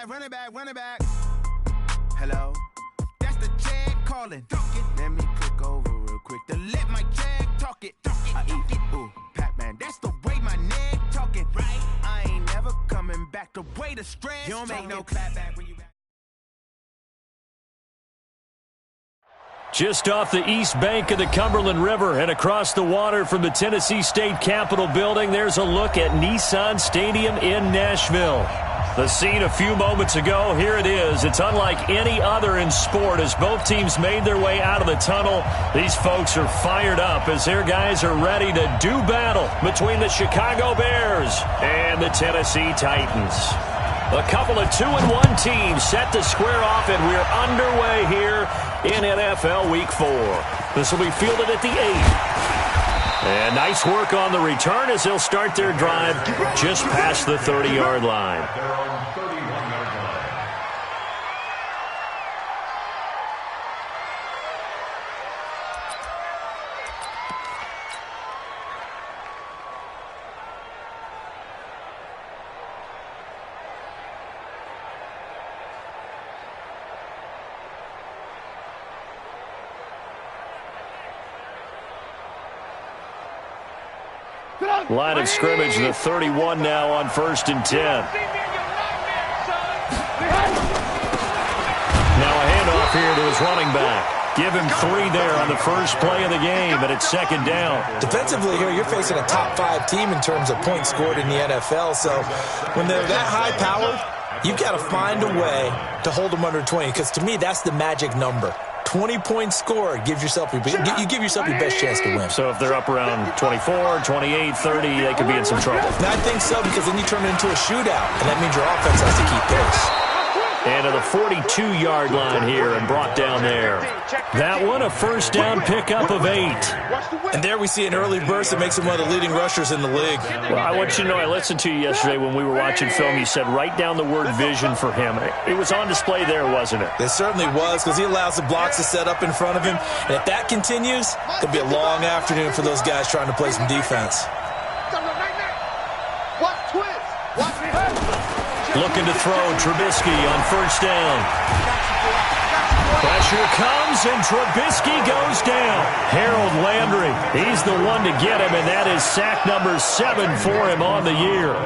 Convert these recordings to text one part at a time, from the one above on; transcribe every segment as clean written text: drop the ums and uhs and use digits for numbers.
Run it back. Hello, that's the Jag calling. Let me click over real quick to let my Jag talk it. I eat it, ooh, Pac-Man, that's the way my neck talking. Right, I ain't never coming back the way the stress. You don't make no clap back when you back. Just off the east bank of the Cumberland River and across the water from the Tennessee State Capitol building, there's a look at Nissan Stadium in Nashville. The scene a few moments ago, here it is. It's unlike any other in sport as both teams made their way out of the tunnel. These folks are fired up as their guys are ready to do battle between the Chicago Bears and the Tennessee Titans. A couple of 2-1 teams set to square off, and we're underway here in NFL Week 4. This will be fielded at the 8. And nice work on the return as they'll start their drive just past the 30-yard line. Line of scrimmage, the 31 now on 1st and 10. Now a handoff here to his running back. Give him 3 there on the first play of the game, but it's 2nd down. Defensively here, you're facing a top 5 team in terms of points scored in the NFL. So when they're that high-powered, you've got to find a way to hold them under 20, because to me, that's the magic number. 20 points scored, you give yourself your best chance to win. So if they're up around 24, 28, 30, they could be in some trouble. And I think so, because then you turn it into a shootout, and that means your offense has to keep pace. And to the 42-yard line here and brought down there. That one, a 1st down pickup of 8. And there we see an early burst that makes him one of the leading rushers in the league. Well, I want you to know, I listened to you yesterday when we were watching film. You said write down the word vision for him. It was on display there, wasn't it? It certainly was, because he allows the blocks to set up in front of him. And if that continues, it'll be a long afternoon for those guys trying to play some defense. Looking to throw, Trubisky on 1st down. Pressure comes, and Trubisky goes down. Harold Landry, he's the one to get him, and that is sack number 7 for him on the year.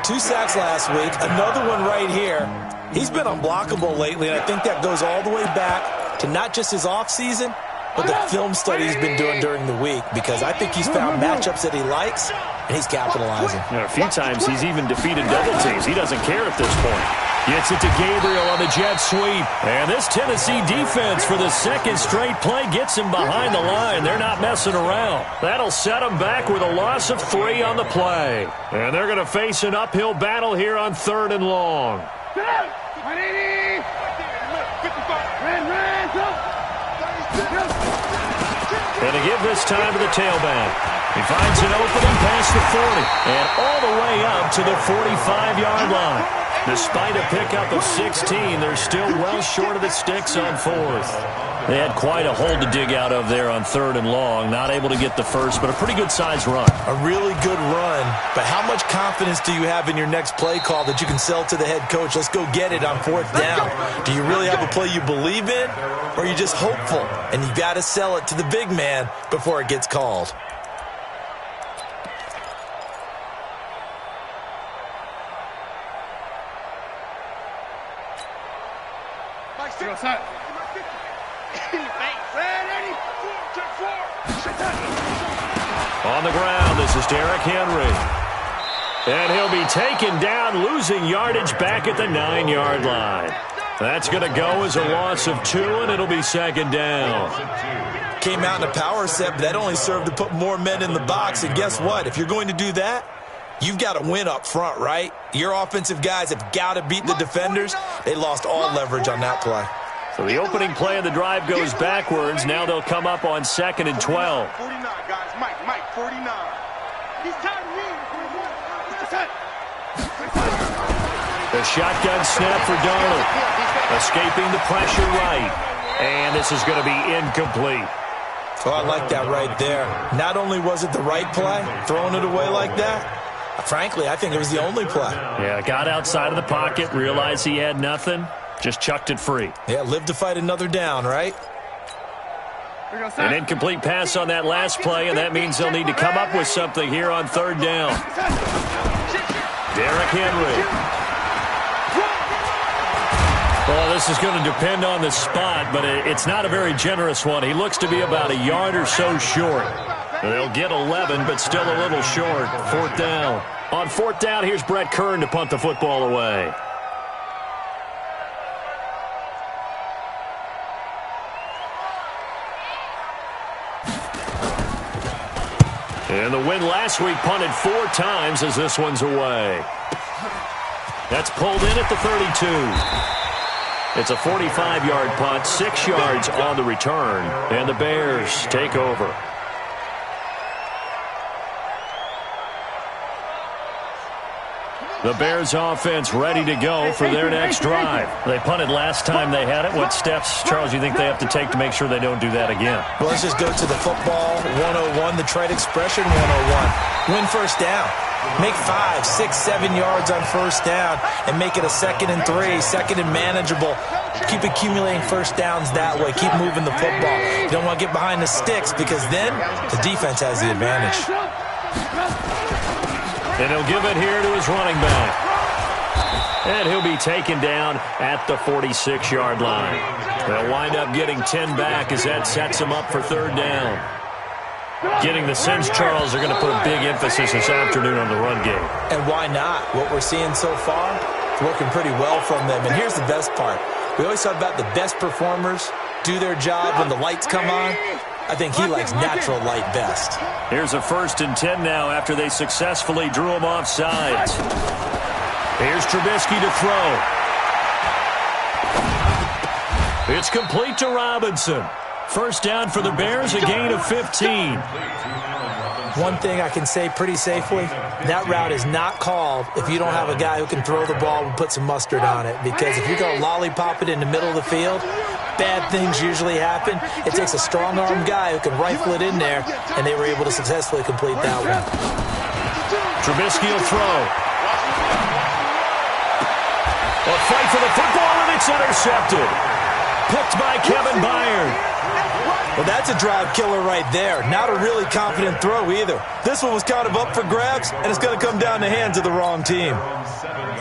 2 sacks last week, another one right here. He's been unblockable lately, and I think that goes all the way back to not just his offseason, but the film study he's been doing during the week, because I think he's found matchups that he likes, and he's capitalizing. A few times he's even defeated double teams. He doesn't care at this point. Gets it to Gabriel on the jet sweep. And this Tennessee defense for the 2nd straight play gets him behind the line. They're not messing around. That'll set him back with a loss of 3 on the play. And they're going to face an uphill battle here on 3rd and long. And to give this time to the tailback. He finds an opening past the 40 and all the way up to the 45-yard line. Despite a pickup of 16, they're still well short of the sticks on 4th. They had quite a hole to dig out of there on 3rd and long. Not able to get the first, but a pretty good-sized run. A really good run, but how much confidence do you have in your next play call that you can sell to the head coach? Let's go get it on 4th down. Do you really have a play you believe in, or are you just hopeful? And you got to sell it to the big man before it gets called. On the ground, this is Derrick Henry. And he'll be taken down, losing yardage back at the 9-yard line. That's going to go as a loss of 2, and it'll be 2nd down. Came out in a power set, but that only served to put more men in the box. And guess what? If you're going to do that, you've got to win up front, right? Your offensive guys have got to beat the defenders. They lost all leverage on that play. So the opening play of the drive goes backwards. Now they'll come up on 2nd and 12. 49, guys. Mike, 49. He's tired of me. The shotgun snap for Darnold. Escaping the pressure right. And this is going to be incomplete. Oh, I like that right there. Not only was it the right play, throwing it away like that, Frankly, I think it was the only play. Yeah, got outside of the pocket, realized he had nothing, just chucked it free. Yeah, live to fight another down, right? An incomplete pass on that last play, and that means they'll need to come up with something here on third down. Derrick Henry. Well, this is going to depend on the spot, but it's not a very generous one. He looks to be about a yard or so short. They'll get 11, but still a little short. Fourth down. On fourth down, here's Brett Kern to punt the football away. And the win last week punted 4 times as this one's away. That's pulled in at the 32. It's a 45-yard punt, 6 yards on the return, and the Bears take over. The Bears offense ready to go for their next drive. They punted last time they had it. What steps, Charles, you think they have to take to make sure they don't do that again? Well, let's just go to the football 101, the trade expression 101. Win first down. Make 5, 6, 7 yards on first down and make it a 2nd and 3, 2nd and manageable. Keep accumulating first downs that way. Keep moving the football. You don't want to get behind the sticks because then the defense has the advantage. And he'll give it here to his running back. And he'll be taken down at the 46-yard line. They'll wind up getting 10 back as that sets them up for third down. Getting the sense, Charles, they're going to put a big emphasis this afternoon on the run game. And why not? What we're seeing so far, it's working pretty well from them. And here's the best part. We always talk about the best performers do their job when the lights come on. I think he likes natural light best. Here's a 1st and 10 now after they successfully drew him off sides. Here's Trubisky to throw. It's complete to Robinson. First down for the Bears, a gain of 15. One thing I can say pretty safely, that route is not called if you don't have a guy who can throw the ball and put some mustard on it. Because if you're going to lollipop it in the middle of the field, bad things usually happen. It takes a strong-arm guy who can rifle it in there, and they were able to successfully complete that one. Trubisky will throw. A fight for the football, and it's intercepted. Picked by Kevin Byard. Well, that's a drive killer right there. Not a really confident throw either. This one was kind of up for grabs, and it's going to come down the hands of the wrong team.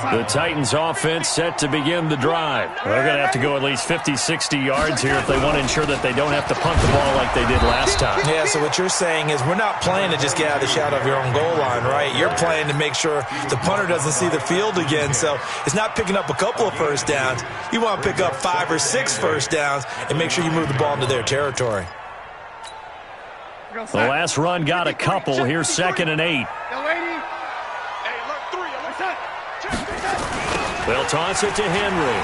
The Titans offense set to begin the drive. They're going to have to go at least 50, 60 yards here if they want to ensure that they don't have to punt the ball like they did last time. Yeah, so what you're saying is we're not playing to just get out of the shadow of your own goal line, right? You're playing to make sure the punter doesn't see the field again. So it's not picking up a couple of first downs. You want to pick up 5 or 6 first downs and make sure you move the ball into their territory. The last run got a couple. Here's 2nd and 8. They'll toss it to Henry.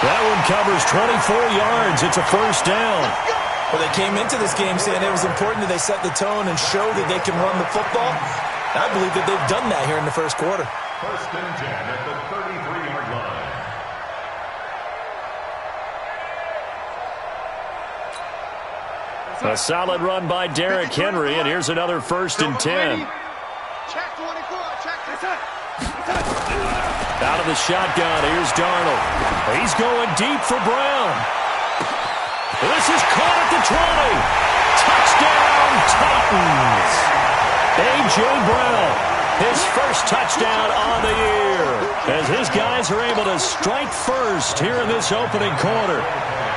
That one covers 24 yards. It's a first down. Well, they came into this game saying it was important that they set the tone and show that they can run the football. I believe that they've done that here in the first quarter. 1st and 10 at the 33-yard line. A solid run by Derrick Henry, and here's another 1st and 10. Out of the shotgun, here's Darnold. He's going deep for Brown. This is caught at the 20. Touchdown, Titans. A.J. Brown, his first touchdown on the year, as his guys are able to strike first here in this opening quarter.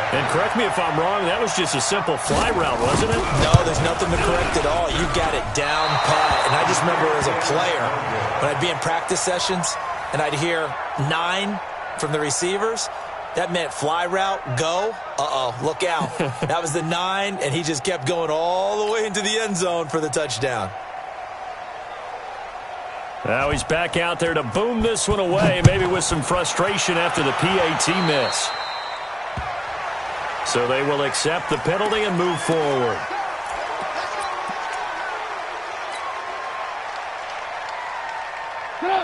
And correct me if I'm wrong, that was just a simple fly route, wasn't it? No, there's nothing to correct at all. You got it down pat. And I just remember as a player, when I'd be in practice sessions and I'd hear 9 from the receivers, that meant fly route, go. Look out. That was the 9, and he just kept going all the way into the end zone for the touchdown. Now he's back out there to boom this one away, maybe with some frustration after the PAT miss. So they will accept the penalty and move forward.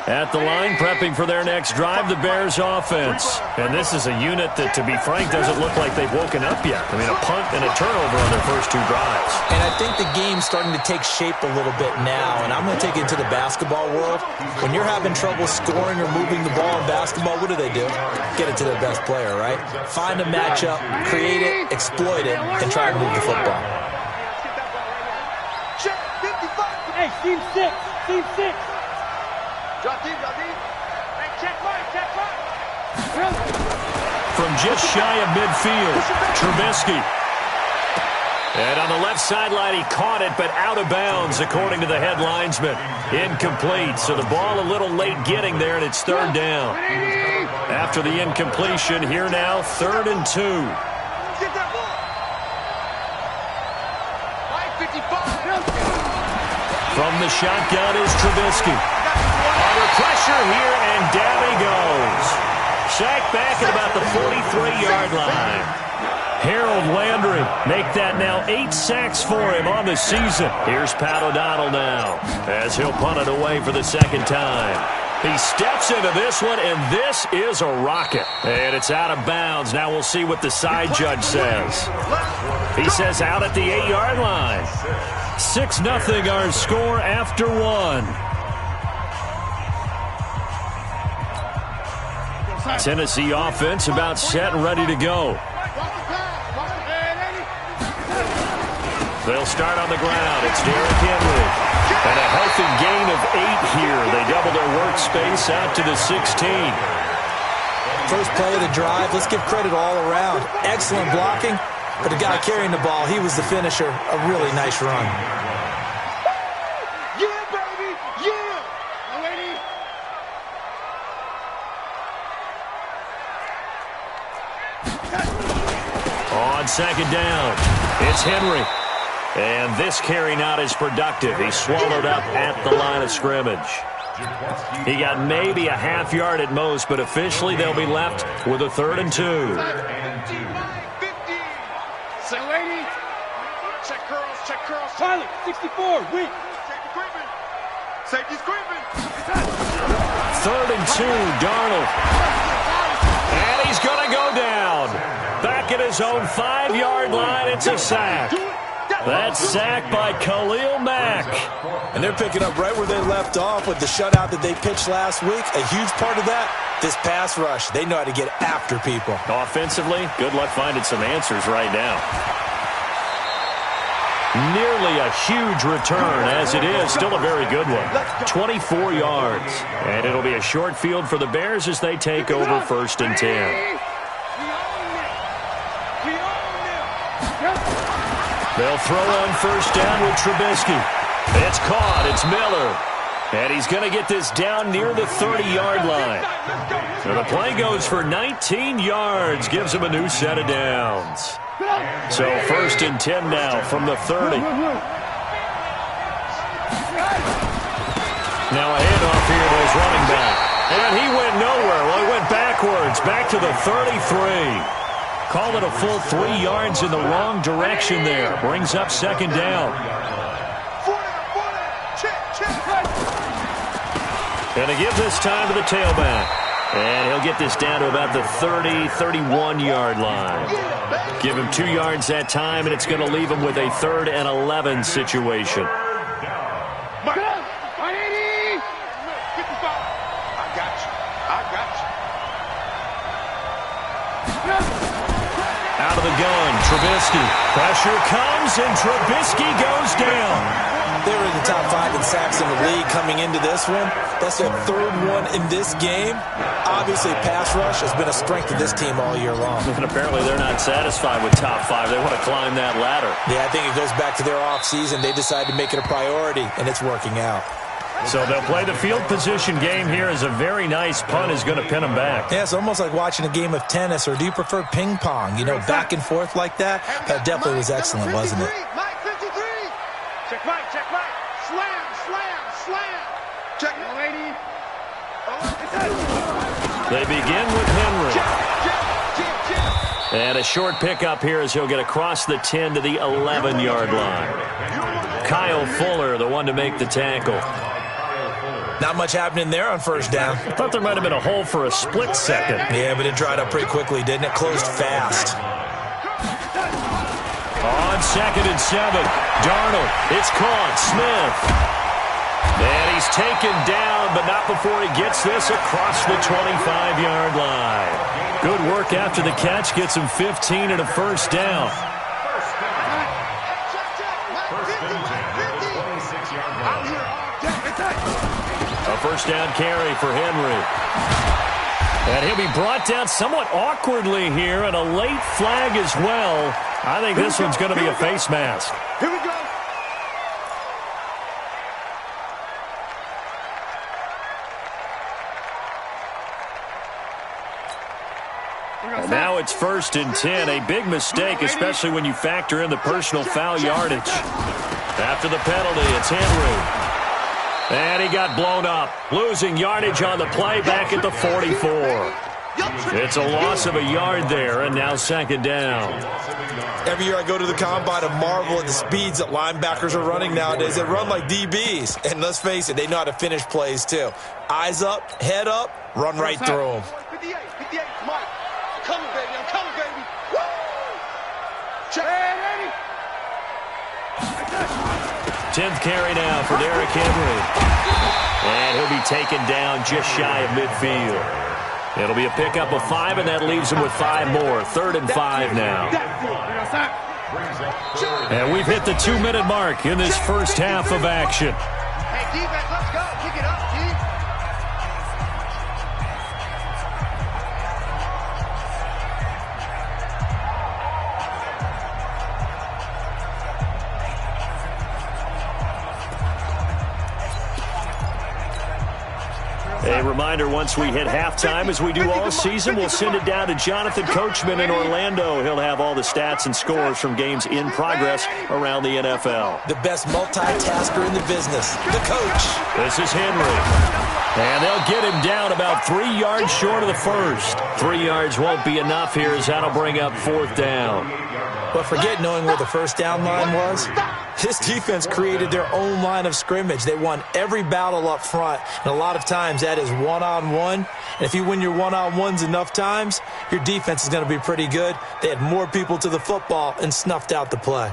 At the line, prepping for their next drive, the Bears offense. And this is a unit that, to be frank, doesn't look like they've woken up yet. I mean, a punt and a turnover on their first 2 drives. And I think the game's starting to take shape a little bit now, and I'm going to take it to the basketball world. When you're having trouble scoring or moving the ball in basketball, what do? Get it to their best player, right? Find a matchup, create it, exploit it, and try to move the football. Hey, team 6, team 6. Drop deep. Hey, check right. From just shy of midfield, Trubisky. And on the left sideline, he caught it, but out of bounds, according to the head linesman. Incomplete, so the ball a little late getting there, and it's 3rd down. After the incompletion, here now, 3rd and 2. From the shotgun is Trubisky. Under pressure here, and down he goes. Sacked back at about the 43-yard line. Harold Landry make that now 8 sacks for him on the season. Here's Pat O'Donnell now as he'll punt it away for the 2nd time. He steps into this one, and this is a rocket. And it's out of bounds. Now we'll see what the side judge says. He says out at the 8-yard line. 6-0 our score after 1. Tennessee offense about set and ready to go. They'll start on the ground. It's Derrick Henry. And a healthy gain of 8 here. They double their workspace out to the 16. First play of the drive, let's give credit all around. Excellent blocking, but the guy carrying the ball, he was the finisher. A really nice run. Yeah, baby! Yeah! Lady! On 2nd down, it's Henry. And this carry not as productive. He swallowed up at the line of scrimmage. He got maybe a half yard at most, but officially they'll be left with a 3rd and 2. Say, lady. Check curls. Pilot, 64, weak. Safety equipment. Safety equipment. 3rd and 2, Darnold. And he's going to go down. Back at his own 5-yard line, it's a sack. That's sacked by Khalil Mack. And they're picking up right where they left off with the shutout that they pitched last week. A huge part of that, this pass rush. They know how to get after people. Offensively, good luck finding some answers right now. Nearly a huge return, as it is. Still a very good one. 24 yards. And it'll be a short field for the Bears as they take over 1st and 10. They'll throw on 1st down with Trubisky. It's caught. It's Miller. And he's going to get this down near the 30-yard line. So the play goes for 19 yards. Gives him a new set of downs. So 1st and 10 now from the 30. Now a handoff here to his running back. And he went nowhere. Well, he went backwards. Back to the 33. Call it a full 3 yards in the wrong direction there. Brings up 2nd down. And to give this time to the tailback. And he'll get this down to about the 30, 31-yard line. Give him 2 yards that time, and it's going to leave him with a 3rd and 11 situation. Out of the gun, Trubisky. Pressure comes, and Trubisky goes down. They were in the top 5 in sacks in the league coming into this one. That's their 3rd one in this game. Obviously, pass rush has been a strength of this team all year long. And apparently they're not satisfied with top 5. They want to climb that ladder. Yeah, I think it goes back to their offseason. They decided to make it a priority, and it's working out. So they'll play the field position game here as a very nice punt is going to pin them back. Yeah, it's almost like watching a game of tennis, or do you prefer ping pong? You know, back and forth like that? That definitely was excellent, wasn't it? Mike 53. Check right. Slam. Check it, lady. They begin with Henry. And a short pickup here as he'll get across the 10 to the 11-yard line. Kyle Fuller, the one to make the tackle. Not much happening there on first down. I thought there might have been a hole for a split second. Yeah, but it dried up pretty quickly, didn't it? Closed fast. On 2nd and 7, Darnold. It's caught. Smith. And he's taken down, but not before he gets this across the 25-yard line. Good work after the catch. Gets him 15 and a first down. A first down carry for Henry. And he'll be brought down somewhat awkwardly here, and a late flag as well. I think this one's going to be a face mask. Here we go. And now it's 1st and 10. A big mistake, especially when you factor in the personal foul yardage. After the penalty, it's Henry. And he got blown up, losing yardage on the play back at the 44. It's a loss of a yard there, and now 2nd down. Every year I go to the combine and marvel at the speeds that linebackers are running nowadays. They run like DBs. And let's face it, they know how to finish plays too. Eyes up, head up, run right through them. 58, Mike. I'm coming, baby. I'm coming, baby. Woo! Check. Ready? 10th carry now for Derrick Henry. And he'll be taken down just shy of midfield. It'll be a pickup of 5, and that leaves him with 5 more. 3rd and 5 now. And we've hit the 2-minute mark in this first half of action. Hey, defense, let's go. Kick it up, team. A reminder, once we hit halftime, as we do all season, we'll send it down to Jonathan Coachman in Orlando. He'll have all the stats and scores from games in progress around the NFL. The best multitasker in the business, the coach. This is Henry. And they'll get him down about 3 yards short of the first. 3 yards won't be enough here, as that'll bring up 4th down. But forget knowing where the first down line was. This defense created their own line of scrimmage. They won every battle up front, and a lot of times that is one-on-one. And if you win your one-on-ones enough times, your defense is going to be pretty good. They had more people to the football and snuffed out the play.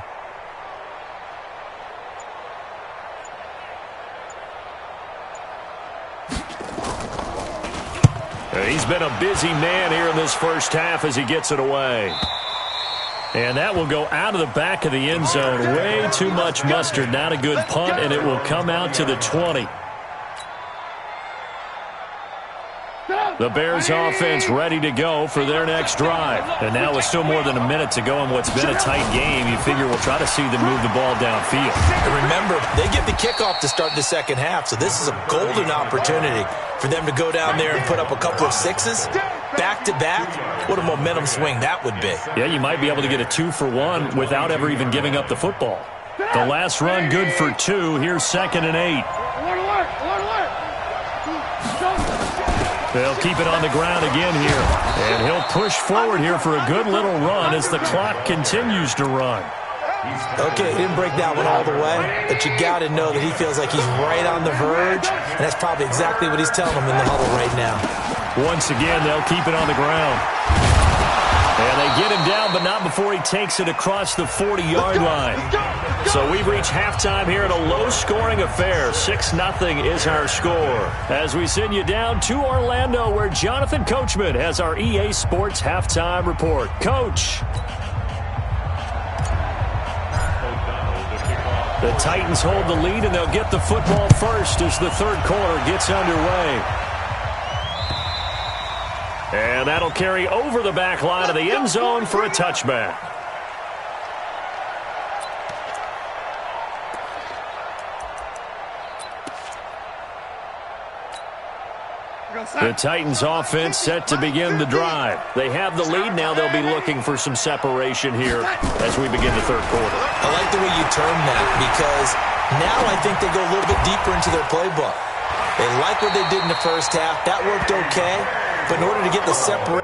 He's been a busy man here in this first half as he gets it away. And that will go out of the back of the end zone. Way too much mustard. Not a good punt, and it will come out to the 20. The Bears offense ready to go for their next drive. And now with still more than a minute to go in what's been a tight game, you figure we'll try to see them move the ball downfield. And remember, they get the kickoff to start the second half, so this is a golden opportunity for them to go down there and put up a couple of 6s back-to-back. What a momentum swing that would be. Yeah, you might be able to get a 2-for-1 without ever even giving up the football. The last run good for 2. Here's 2nd and 8. They'll keep it on the ground again here. And he'll push forward here for a good little run as the clock continues to run. Okay, he didn't break that one all the way, but you got to know that he feels like he's right on the verge, and that's probably exactly what he's telling them in the huddle right now. Once again, they'll keep it on the ground. And they get him down, but not before he takes it across the 40-yard line. So we've reached halftime here in a low-scoring affair. 6-0 is our score. As we send you down to Orlando, where Jonathan Coachman has our EA Sports halftime report. Coach. The Titans hold the lead, and they'll get the football first as the third quarter gets underway. And that'll carry over the back line of the end zone for a touchback. The Titans offense set to begin the drive. They have the lead. Now they'll be looking for some separation here as we begin the third quarter. I like the way you term that, because now I think they go a little bit deeper into their playbook. They like what they did in the first half. That worked okay. But in order to get the separation,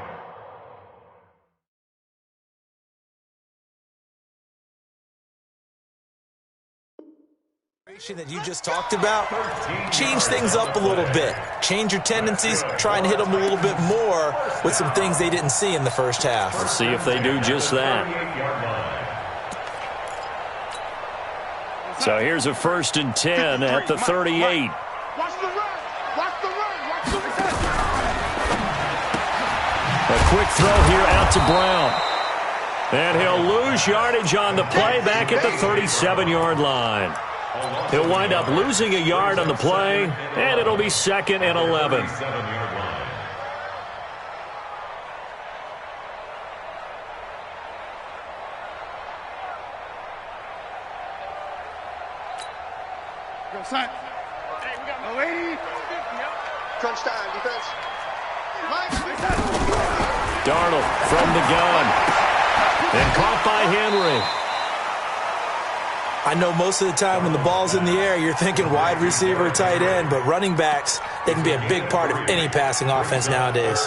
That you just talked about, change things up a little bit. Change your tendencies, try and hit them a little bit more with some things they didn't see in the first half. Let's see if they do just that. So here's a 1st and 10 at the 38. Watch the run. Watch the run. Watch the run. A quick throw here out to Brown. And he'll lose yardage on the play back at the 37-yard line. He'll wind up losing a yard on the play, and it'll be 2nd and 11. Go, son. Hey, we got no 80. Crunch time, defense. Darnold from the gun. And caught by Henry. I know most of the time when the ball's in the air, you're thinking wide receiver, tight end, but running backs, they can be a big part of any passing offense nowadays.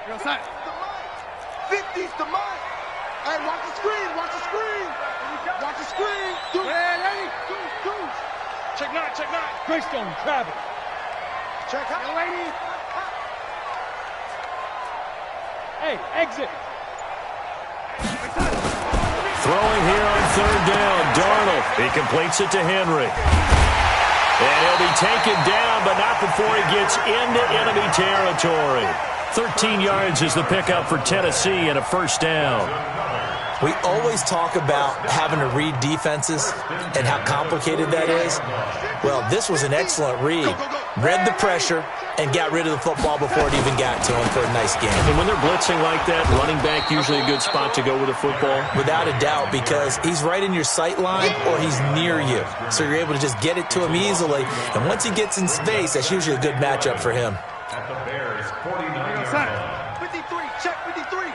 Go, son. 50's the mark. Hey, watch the screen. Watch the screen. Watch the screen. Deuce. Check 9. Greystone, Travis. Check out. Lady. Hey, exit. Throwing here on 3rd down. Darnold. He completes it to Henry. And he'll be taken down, but not before he gets into enemy territory. 13 yards is the pickup for Tennessee and a 1st down. We always talk about having to read defenses and how complicated that is. Well, this was an excellent read. Read the pressure and got rid of the football before it even got to him for a nice game. And when they're blitzing like that, running back usually a good spot to go with the football? Without a doubt, because he's right in your sight line or he's near you. So you're able to just get it to him easily. And once he gets in space, that's usually a good matchup for him. At the Bears' 49-yard line. 53, check 53.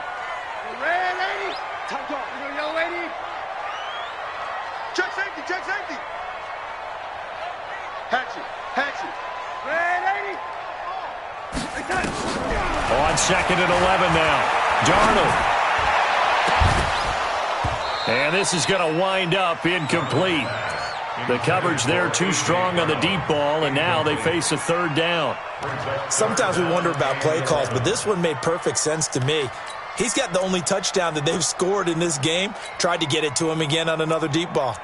Red 80. Top dog. Yellow 80. Check safety. Hatchet. Red 80. On 2nd and 11 now. Darnold. And this is going to wind up incomplete. The coverage there too strong on the deep ball, and now they face a 3rd down. Sometimes we wonder about play calls, but this one made perfect sense to me. He's got the only touchdown that they've scored in this game. Tried to get it to him again on another deep ball.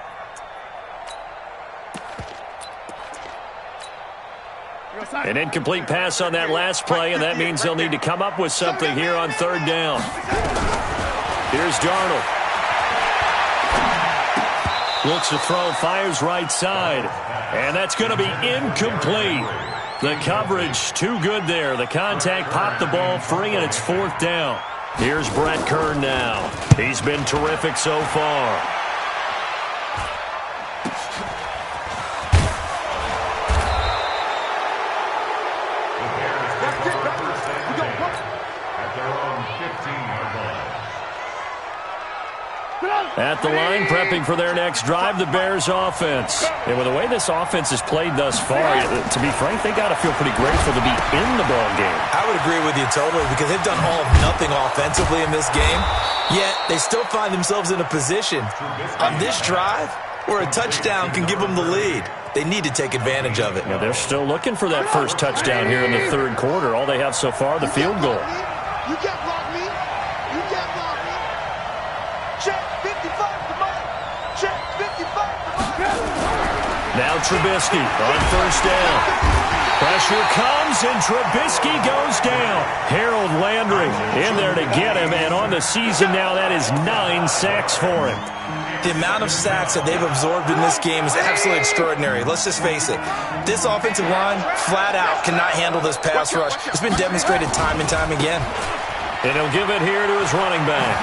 An incomplete pass on that last play, and that means they'll need to come up with something here on 3rd down. Here's Darnold. Looks to throw, fires right side, and that's going to be incomplete. The coverage too good there. The contact popped the ball free, and it's 4th down. Here's Brett Kern now. He's been terrific so far. At the line, prepping for their next drive, the Bears offense. And with the way this offense has played thus far, to be frank, they got to feel pretty grateful to be in the ball game. I would agree with you totally, because they've done all of nothing offensively in this game, yet they still find themselves in a position on this drive where a touchdown can give them the lead. They need to take advantage of it. Now, they're still looking for that first touchdown here in the 3rd quarter. All they have so far, the field goal. You can't block me. You can't block me. Check 55 to mine. Check 55 to mine. Now Trubisky on 1st down. Pressure comes, and Trubisky goes down. Harold Landry in there to get him, and on the season now, that is 9 sacks for him. The amount of sacks that they've absorbed in this game is absolutely extraordinary. Let's just face it. This offensive line, flat out, cannot handle this pass rush. It's been demonstrated time and time again. And he'll give it here to his running back.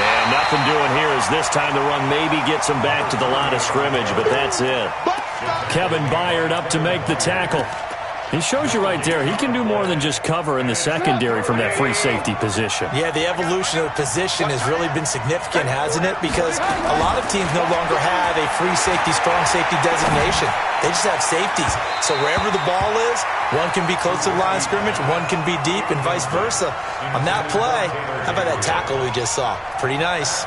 And nothing doing here as this time the run maybe gets him back to the line of scrimmage, but that's it. Kevin Byard up to make the tackle. He shows you right there, he can do more than just cover in the secondary from that free safety position. Yeah, the evolution of the position has really been significant, hasn't it? Because a lot of teams no longer have a free safety, strong safety designation. They just have safeties. So wherever the ball is, one can be close to the line of scrimmage, one can be deep, and vice versa. On that play, how about that tackle we just saw? Pretty nice.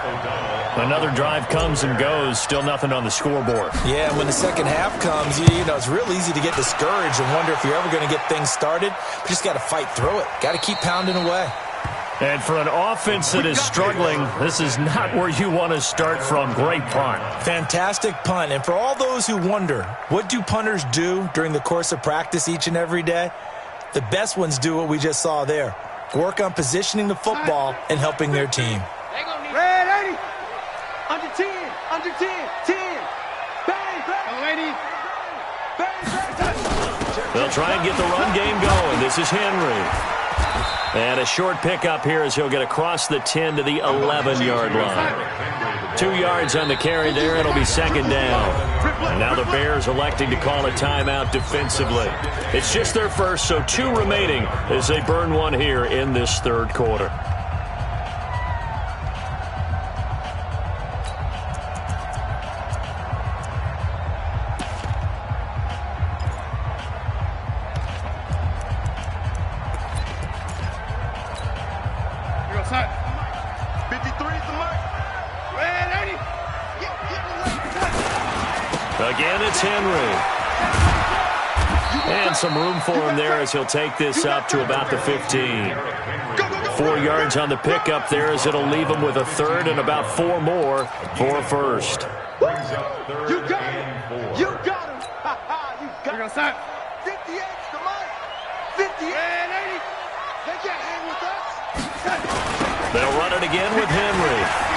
Another drive comes and goes, still nothing on the scoreboard. Yeah, when the second half comes, you know, it's real easy to get discouraged and wonder if you're ever going to get things started. But you just got to fight through it. Got to keep pounding away. And for an offense that is struggling, this is not where you want to start from. Great punt. Fantastic punt. And for all those who wonder, what do punters do during the course of practice each and every day? The best ones do what we just saw there. Work on positioning the football and helping their team. Red 80. Under 10. Under 10. 10. Bang, bang. They'll try and get the run game going. This is Henry. And a short pickup here as he'll get across the 10 to the 11-yard line. 2 yards on the carry there. It'll be second down. And now the Bears electing to call a timeout defensively. It's just their first, so 2 remaining as they burn one here in this third quarter. Again, it's Henry. And some room for him there as he'll take this up to about the 15. 4 yards on the pickup there as it'll leave him with a third and about 4 more for a first. You got him. You got him. You got him. 58's the mic. 58. They can't hang with us. They'll run it again with Henry.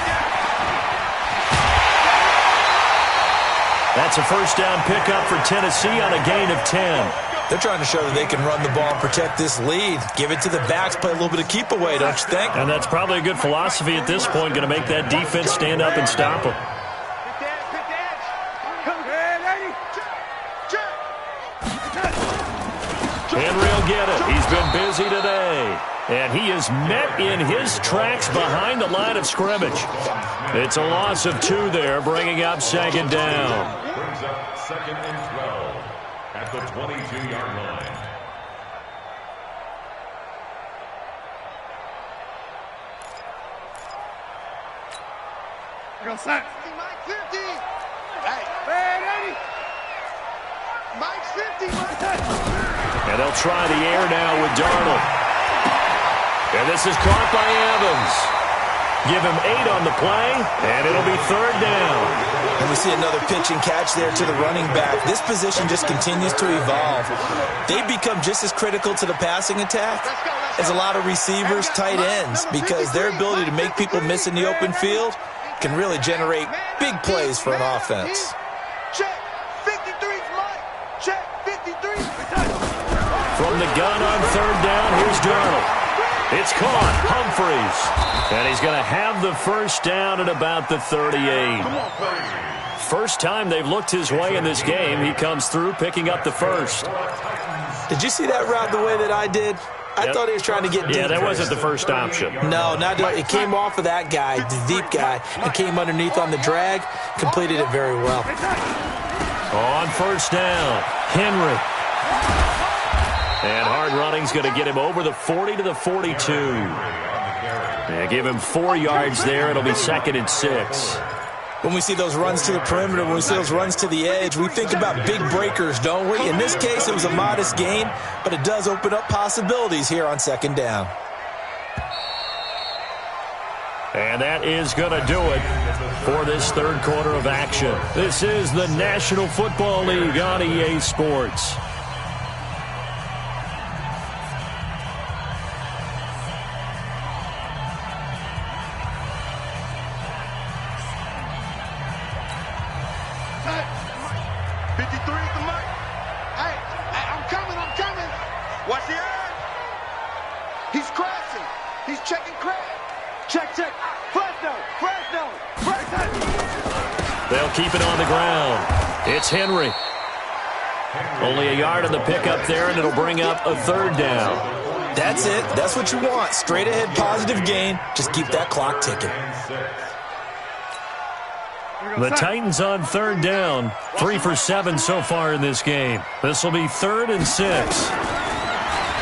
That's a first down pickup for Tennessee on a gain of 10. They're trying to show that they can run the ball and protect this lead. Give it to the backs, play a little bit of keep away, don't you think? And that's probably a good philosophy at this point, going to make that defense stand up and stop them. Henry will get it. He's been busy today. And he is met in his tracks behind the line of scrimmage. It's a loss of 2 there, bringing up second down. Brings up second and 12 at the 22-yard line. Go sack. Mike 50. Hey. Red 80. Mike's 50. And they'll try the air now with Darnold. And this is caught by Evans. Give him 8 on the play, and it'll be third down. And we see another pitch and catch there to the running back. This position just continues to evolve. They become just as critical to the passing attack as a lot of receivers, tight ends, because their ability to make people miss in the open field can really generate big plays for an offense. Check. 53's Mike. Check. 53. From the gun on third down, here's Darnold. It's caught. Humphreys. And he's going to have the first down at about the 38. First time they've looked his way in this game. He comes through picking up the first. Did you see that route the way that I did? I thought he was trying to get deep. Yeah, that wasn't the first option. No, not it came off of that guy, the deep guy, and came underneath on the drag. Completed it very well. On first down, Henry. And hard running's going to get him over the 40 to the 42. And give him 4 yards there. It'll be second and 6. When we see those runs to the perimeter, when we see those runs to the edge, we think about big breakers, don't we? In this case, it was a modest gain, but it does open up possibilities here on second down. And that is going to do it for this third quarter of action. This is the National Football League on EA Sports. They'll keep it on the ground. It's Henry. Only a yard on the pickup there, and it'll bring up a third down. That's it. That's what you want. Straight ahead positive gain. Just keep that clock ticking. The Titans on third down. 3 for 7 so far in this game. This will be 3rd and 6.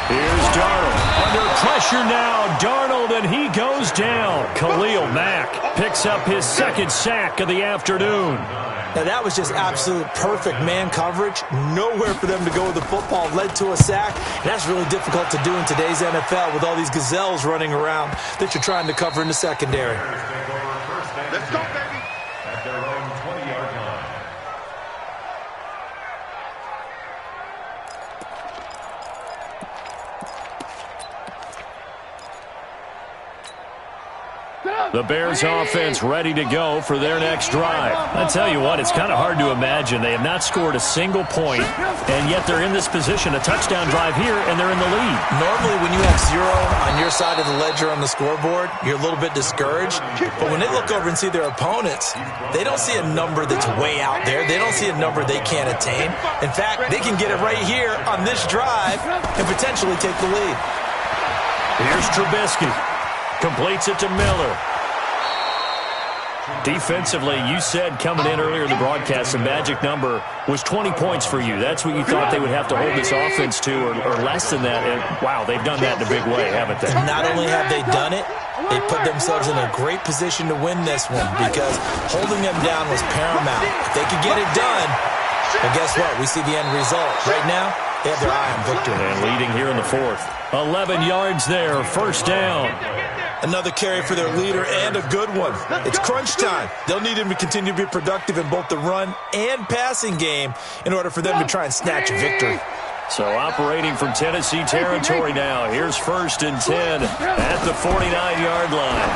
Here's Darnold. Under pressure now. Darnold, and he goes down. Khalil Mack picks up his 2nd sack of the afternoon. Now, that was just absolute perfect man coverage. Nowhere for them to go with the football. Led to a sack. And that's really difficult to do in today's NFL with all these gazelles running around that you're trying to cover in the secondary. Let's go, baby. At their own 20-yard line. The Bears offense ready to go for their next drive. I tell you what, it's kind of hard to imagine. They have not scored a single point, and yet they're in this position, a touchdown drive here, and they're in the lead. Normally, when you have 0 on your side of the ledger on the scoreboard, you're a little bit discouraged. But when they look over and see their opponents, they don't see a number that's way out there. They don't see a number they can't attain. In fact, they can get it right here on this drive and potentially take the lead. Here's Trubisky. Completes it to Miller. Defensively, you said coming in earlier in the broadcast, the magic number was 20 points for you. That's what you thought they would have to hold this offense to, or less than that. And, wow, they've done that in a big way, haven't they? Not only have they done it, they put themselves in a great position to win this one because holding them down was paramount. If they could get it done, well, guess what? We see the end result. Right now, they have their eye on victory. And leading here in the 4th. 11 yards there, 1st down. Another carry for their leader and a good one. It's crunch time. They'll need him to continue to be productive in both the run and passing game in order for them to try and snatch a victory. So operating from Tennessee territory now. Here's 1st and 10 at the 49-yard line.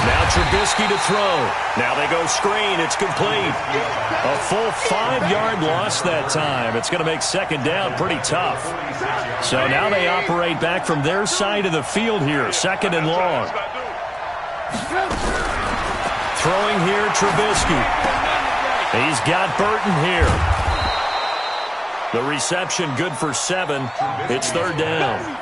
Now Trubisky to throw. Now they go screen. It's complete. A full 5-yard loss that time. It's going to make 2nd down pretty tough. So now they operate back from their side of the field here. 2nd and long. Throwing here, Trubisky. He's got Burton here. The reception good for 7. It's 3rd down.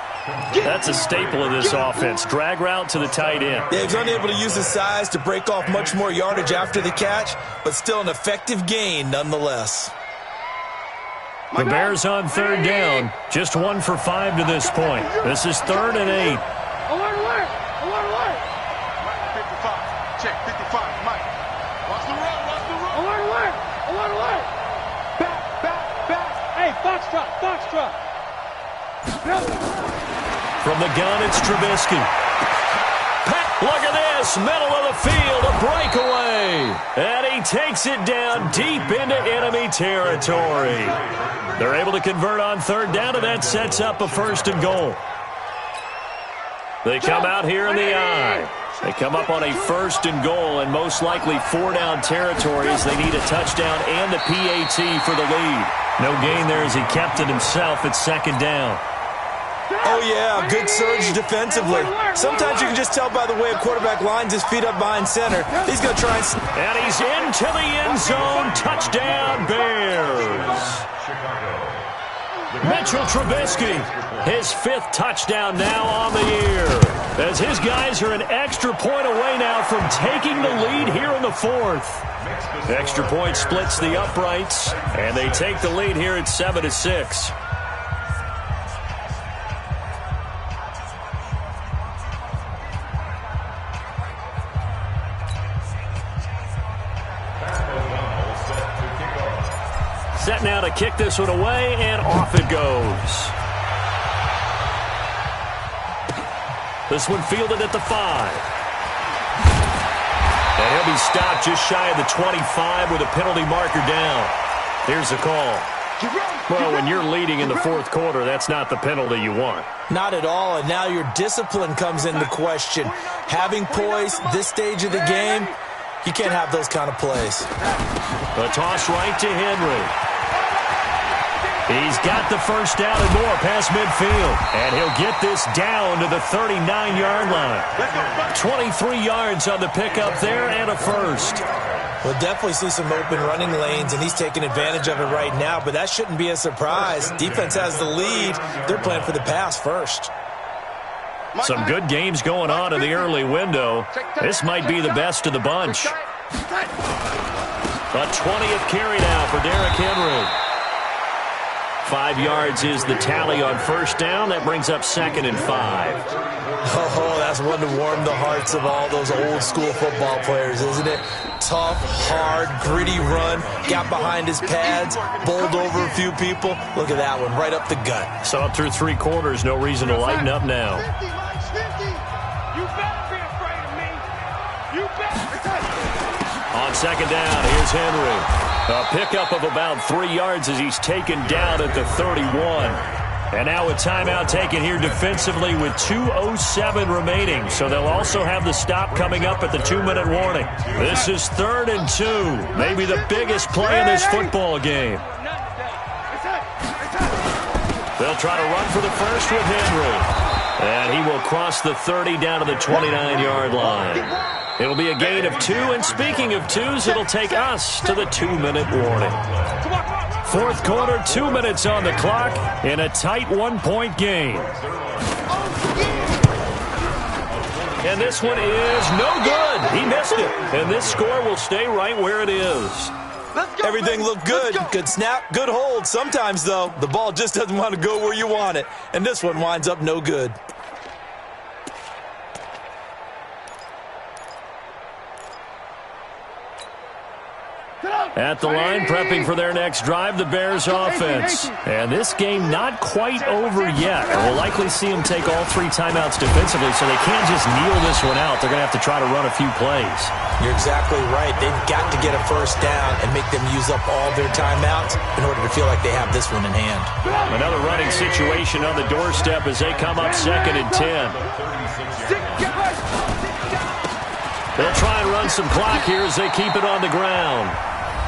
That's a staple of this offense. Drag route to the tight end. Yeah, he's unable to use his size to break off much more yardage after the catch, but still an effective gain nonetheless. The Bears on 3rd down. Just 1 for 5 to this point. This is 3rd and 8. Alert, alert! Alert, alert! 55. Check, 55. Mike. Watch the run, watch the run. Alert, alert! Alert, alert! Back, back, back. Hey, foxtrot, foxtrot. From the gun, it's Trubisky. Look at this, middle of the field, a breakaway. And he takes it down deep into enemy territory. They're able to convert on 3rd down, and that sets up a 1st and goal. They come out here in the I. They come up on a 1st and goal, and most likely 4-down territory as they need a touchdown and a PAT for the lead. No gain there as he kept it himself at 2nd down. Oh, yeah, good surge defensively. Sometimes you can just tell by the way a quarterback lines his feet up behind center. He's going to try and he's into the end zone. Touchdown, Bears. Mitchell Trubisky, his 5th touchdown now on the year. As his guys are an extra point away now from taking the lead here in the 4th. Extra point splits the uprights, and they take the lead here at 7-6. Set now to kick this one away, and off it goes. This one fielded at the 5. And he'll be stopped just shy of the 25 with a penalty marker down. Here's the call. Well, when you're leading in the 4th quarter, that's not the penalty you want. Not at all, and now your discipline comes into question. Having poise this stage of the game, you can't have those kind of plays. A toss right to Henry. He's got the 1st down and more past midfield. And he'll get this down to the 39-yard line. 23 yards on the pickup there and a 1st. We'll definitely see some open running lanes, and he's taking advantage of it right now, but that shouldn't be a surprise. Defense has the lead. They're playing for the pass first. Some good games going on in the early window. This might be the best of the bunch. A 20th carry now for Derrick Henry. 5 yards is the tally on first down. That brings up 2nd and 5. Oh, that's one to warm the hearts of all those old school football players, isn't it? Tough, hard, gritty run. Got behind his pads, bowled over a few people. Look at that one, right up the gut. So up through 3 quarters, no reason to lighten up now. 50, Mike, 50. You better be afraid of me. You better. On second down, here's Henry. A pickup of about 3 yards as he's taken down at the 31. And now a timeout taken here defensively with 2:07 remaining. So they'll also have the stop coming up at the 2-minute warning. This is 3rd and 2. Maybe the biggest play in this football game. They'll try to run for the first with Henry. And he will cross the 30 down to the 29-yard line. It'll be a gain of 2, and speaking of 2s, it'll take us to the 2-minute warning. 4th quarter, 2 minutes on the clock in a tight 1-point game. And this one is no good. He missed it. And this score will stay right where it is. Everything looked good. Good snap, good hold. Sometimes, though, the ball just doesn't want to go where you want it. And this one winds up no good. At the line, prepping for their next drive, the Bears offense. And this game not quite over yet. And we'll likely see them take all 3 timeouts defensively, so they can't just kneel this one out. They're going to have to try to run a few plays. You're exactly right. They've got to get a first down and make them use up all their timeouts in order to feel like they have this one in hand. Another running situation on the doorstep as they come up 2nd and 10. They'll try and run some clock here as they keep it on the ground.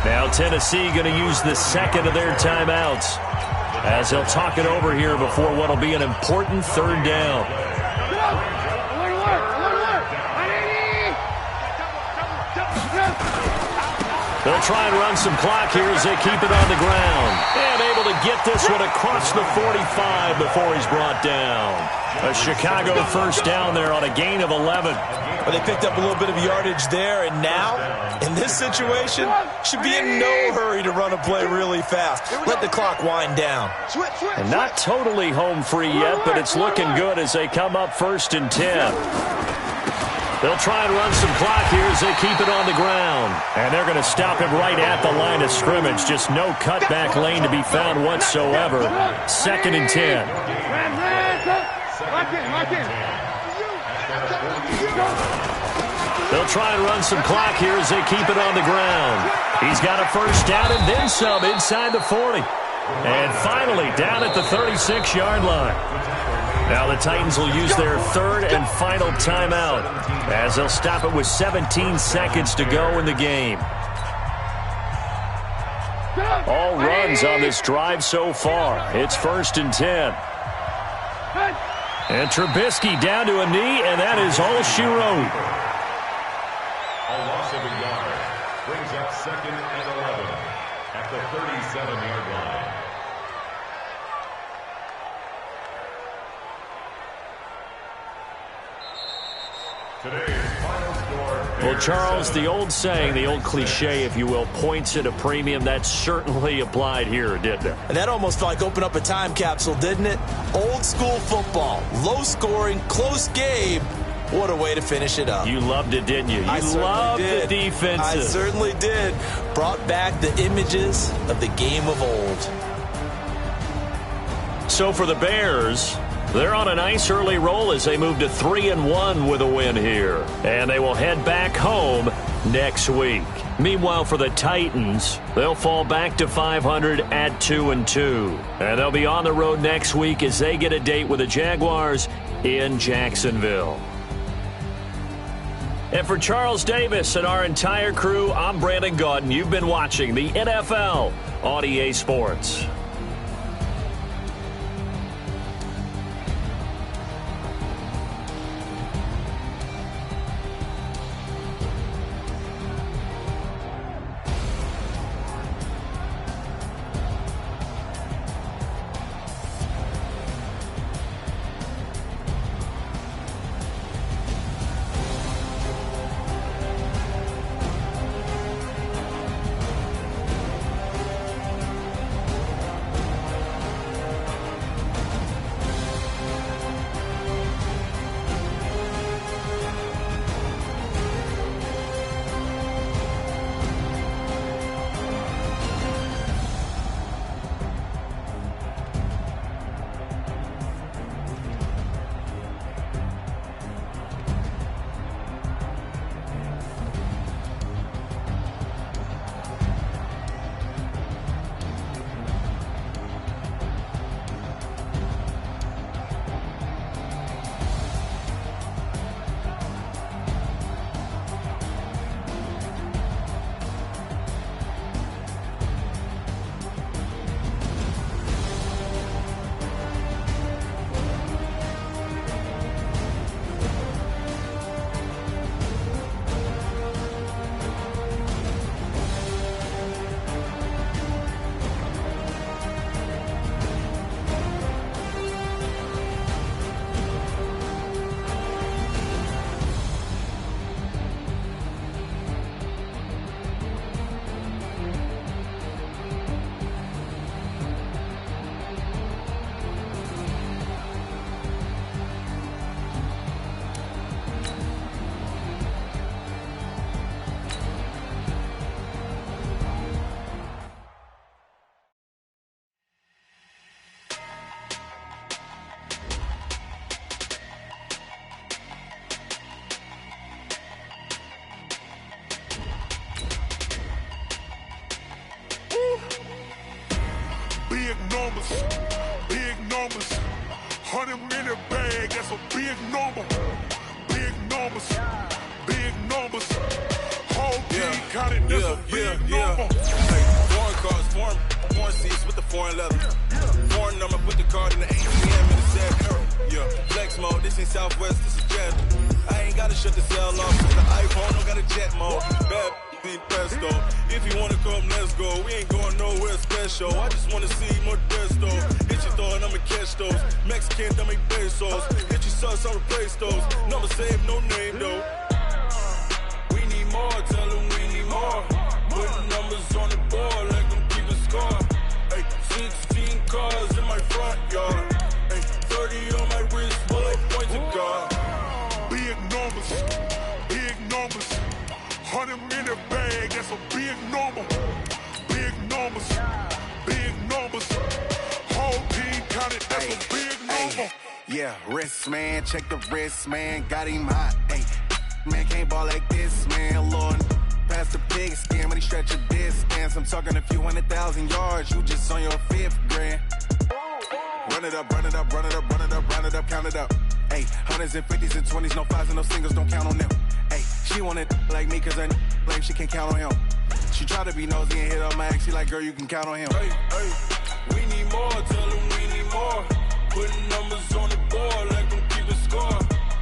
Now Tennessee going to use the 2nd of their timeouts as they'll talk it over here before what will be an important 3rd down. They'll try and run some clock here as they keep it on the ground. And able to get this one across the 45 before he's brought down. A Chicago first down there on a gain of 11. Well, they picked up a little bit of yardage there, and now, in this situation, should be in no hurry to run a play really fast. Let the clock wind down. And not totally home free yet, but it's looking good as they come up 1st and 10. They'll try and run some clock here as they keep it on the ground. And they're going to stop him right at the line of scrimmage. Just no cutback lane to be found whatsoever. 2nd and 10. They'll try and run some clock here as they keep it on the ground. He's got a first down and then some inside the 40. And finally down at the 36-yard line. Now the Titans will use their 3rd and final timeout as they'll stop it with 17 seconds to go in the game. All runs on this drive so far. It's 1st and 10. And Trubisky down to a knee, and that is all she wrote. A loss of a yard brings up 2nd and 11 at the 37-yard line. Today's final score. Well, Charles, the old saying, the old cliche, if you will, points at a premium, that certainly applied here, didn't it? And that almost felt like open up a time capsule, didn't it? Old school football, low scoring, close game. What a way to finish it up. You loved it, didn't you? I loved did. the defenses. I certainly did. Brought back the images of the game of old. So for the Bears, they're on a nice early roll as they move to 3-1 with a win here. And they will head back home next week. Meanwhile, for the Titans, they'll fall back to 500 at 2-2. And they'll be on the road next week as they get a date with the Jaguars in Jacksonville. And for Charles Davis and our entire crew, I'm Brandon Gaudin. You've been watching the NFL on EA Sports. 100-minute bag, that's a big number. Big numbers, big numbers. Whole team counted, that's a big number. Hey, foreign cars, foreign seats with the foreign leather. Foreign number, put the card in the ATM in the sad arrow. Yeah, flex mode, this ain't Southwest, this is Jet. I ain't gotta shut the cell off, cause the iPhone don't got a jet mode. Bad need pesto. If you wanna come, let's go. We ain't going nowhere special. I just wanna see more Desto. Hit your throw and I'ma catch those. Mexican, that make pesos. Hit your sauce, I'll replace those. Number save, no name though. We need more, tell them we need more. Putting numbers on the board like I'm keeping score. Hey, 16 cars in my front yard. Hey, 30 on my wrist, bullet points of God. Big numbers, big numbers. 100-minute bag, that's a big number. Big numbers, big numbers. Whole team counted, that's a big number. Yeah, wrist, man, check the wrist, man. Got him hot, ayy. Man, can't ball like this, man. Lord, past the pig skin when he stretch a distance. I'm talking a few 100,000 yards. You just on your 5th grand. Run it up, run it up, run it up, run it up, run it up, count it up. Ayy, 100s and 50s and 20s, no 5s and no singles, don't count on them. Ayy, she want it like me cause her lame, she can't count on him. She try to be nosy and hit up my ex, she like, girl, you can count on him. Hey, hey, we need more, tell them we need more. Putting numbers on the board like I'm keeping score.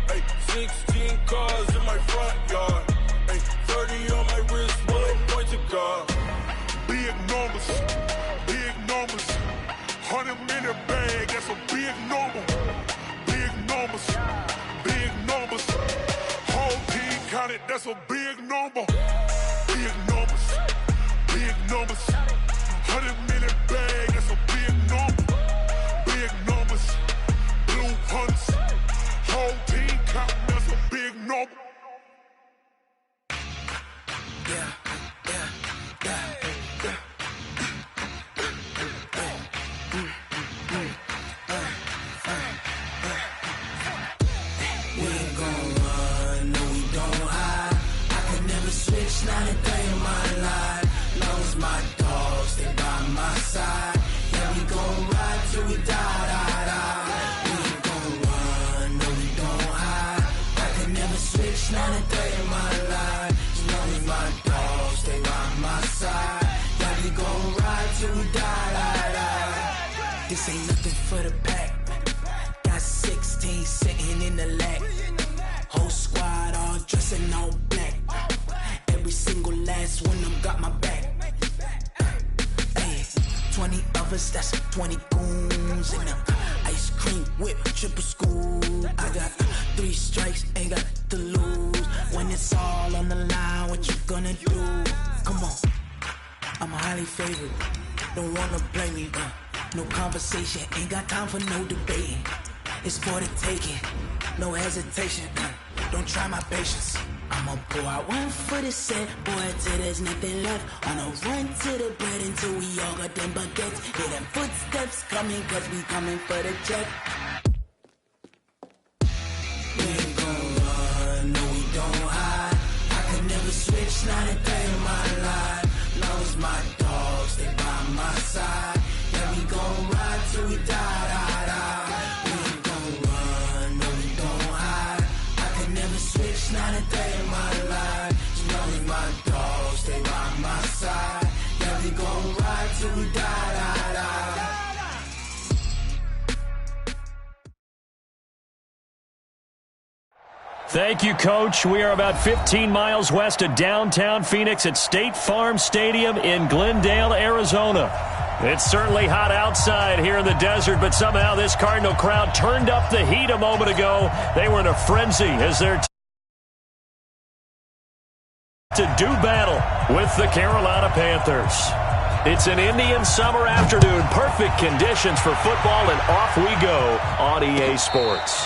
Hey, 16 cars in my front yard. Hey, 30 on my wrist, bullet points of God. Big numbers, big numbers. 100-minute bag, that's a big number. Big numbers, big numbers. Whole team counted, that's a big number. Big numbers, big numbers. 100-minute bag, that's a big number. Big numbers, blue hunts. Whole team counting, that's a big number. Yeah. Not a day in my life. Long as my dogs, they by my side. Yeah, we gon' ride till we die. We ain't gon' run, no, we don't hide. I can never switch, not a day in my life. As long as my dogs, they by my side. Yeah, we gon' ride till we die. This ain't nothing for the pack. Got 16 sitting in the lap. Whole squad all dressing all black. Every single last one of them got my back. Ay, 20 of us, that's 20 goons in them. Ice cream whip, triple school. I got 3 strikes, ain't got to lose. When it's all on the line, what you gonna do? Come on, I'm highly favored. Don't wanna play me, no conversation, ain't got time for no debating. It's for the taking, no hesitation. Don't try my patience. I'ma pour out one for the set, boy, till there's nothing left. On a run to the bread until we all got them baguettes. Hear them footsteps coming, cause we coming for the check. We ain't gon' run, no, we don't hide. I could never switch, not a day in my life. Long as my dogs, they by my side. Yeah, we gon' ride till we die. We ain't gon' run, no, we don't hide. I could never switch, not a day in my life. As long as my dogs, they by my side. Yeah, we gon' ride till we die. Thank you, Coach. We are about 15 miles west of downtown Phoenix at State Farm Stadium in Glendale, Arizona. It's certainly hot outside here in the desert, but somehow this Cardinal crowd turned up the heat a moment ago. They were in a frenzy as their to do battle with the Carolina Panthers. It's an Indian summer afternoon. Perfect conditions for football, and off we go on EA Sports.